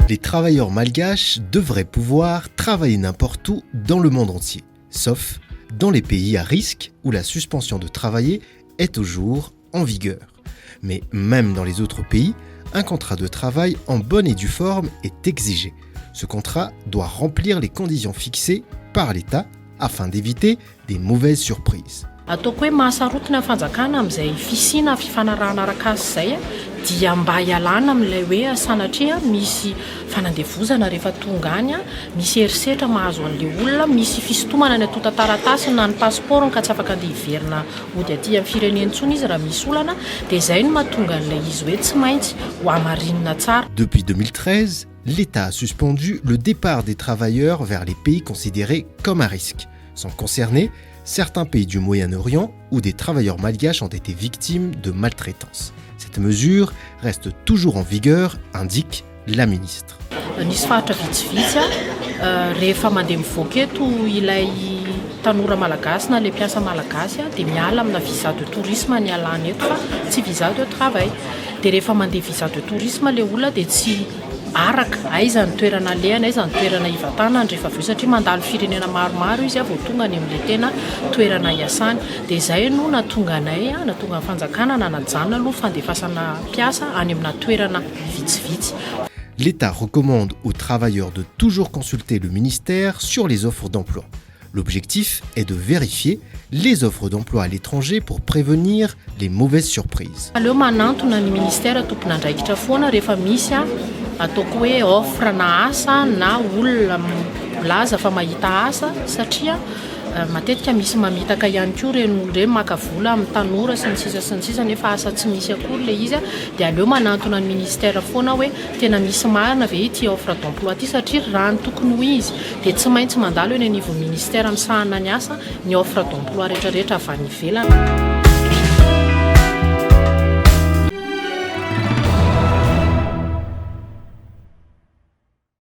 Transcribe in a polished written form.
Les travailleurs malgaches devraient pouvoir travailler n'importe où dans le monde entier, sauf dans les pays à risque où la suspension de travailler est toujours en vigueur. Mais même dans les autres pays, un contrat de travail en bonne et due forme est exigé. Ce contrat doit remplir les conditions fixées par l'État afin d'éviter des mauvaises surprises. Ataoko hoe mahasarotiny fanjakana amin'izay fisina fifanarahana arak'asa zay dia mba hialana amin'ilay hoe sanatria misy fanandevozana rehefa tonga any misy herisetra mahazo an'ilay olona, misy fisintomana ny atota taratasy na ny pasiporony ka tsy afaka andeha hiverina ody aty amin'ny firenena intsony izy raha misy olana dia izay no mahatonga an'ilay izy hoe tsy maintsy ho amarinina tsara. Depuis 2013, l'État a suspendu le départ des travailleurs vers les pays considérés comme à risque. Sont concernés certains pays du Moyen-Orient où des travailleurs malgaches ont été victimes de maltraitance. Cette mesure reste toujours en vigueur, indique la ministre. Nisy faritra vitsivitsy rehefa mandeha mivoaka eto ilay tanora malagasy na ilay mpiasa malagasy dia miala amina visa de tourisme ny alany eto fa tsy visa de travail. Dia rehefa mandeha visa de tourisme ilay olona dia tsy araka aiza ny toerana alehany, aiza ny toerana hivatanany rehefa avy eo satria mandalo firenena maromaro izy vao tonga any amin'ilay tena toerana hiasany. Dia izay no natonga anay, natonga ny fanjakana nanajana aloha fandefasana mpiasa any amina toerana vitsivitsy. L'État recommande aux travailleurs de toujours consulter le ministère sur les offres d'emploi. L'objectif est de vérifier les offres d'emploi à l'étranger pour prévenir les mauvaises surprises. Aleo manantona ny ministère tompon'andraikitra foana rehefa misy ataoko hoe offre na asa na olona laza fa mahita asa satria matetika misy mamitaka ihany koa reny maka vola amin'ny tanora sy ny sisa nefa asa tsy misy akory le izy dia aleo manantona ny ministère foana hoe tena misy marina ve ity offre d'emploi ity satria raha ny tokony ho izy dia tsy maintsy mandalo eny anivon'ny ministère misahana ny asa ny offre d'emploi rehetrarehetra avy any ivelany.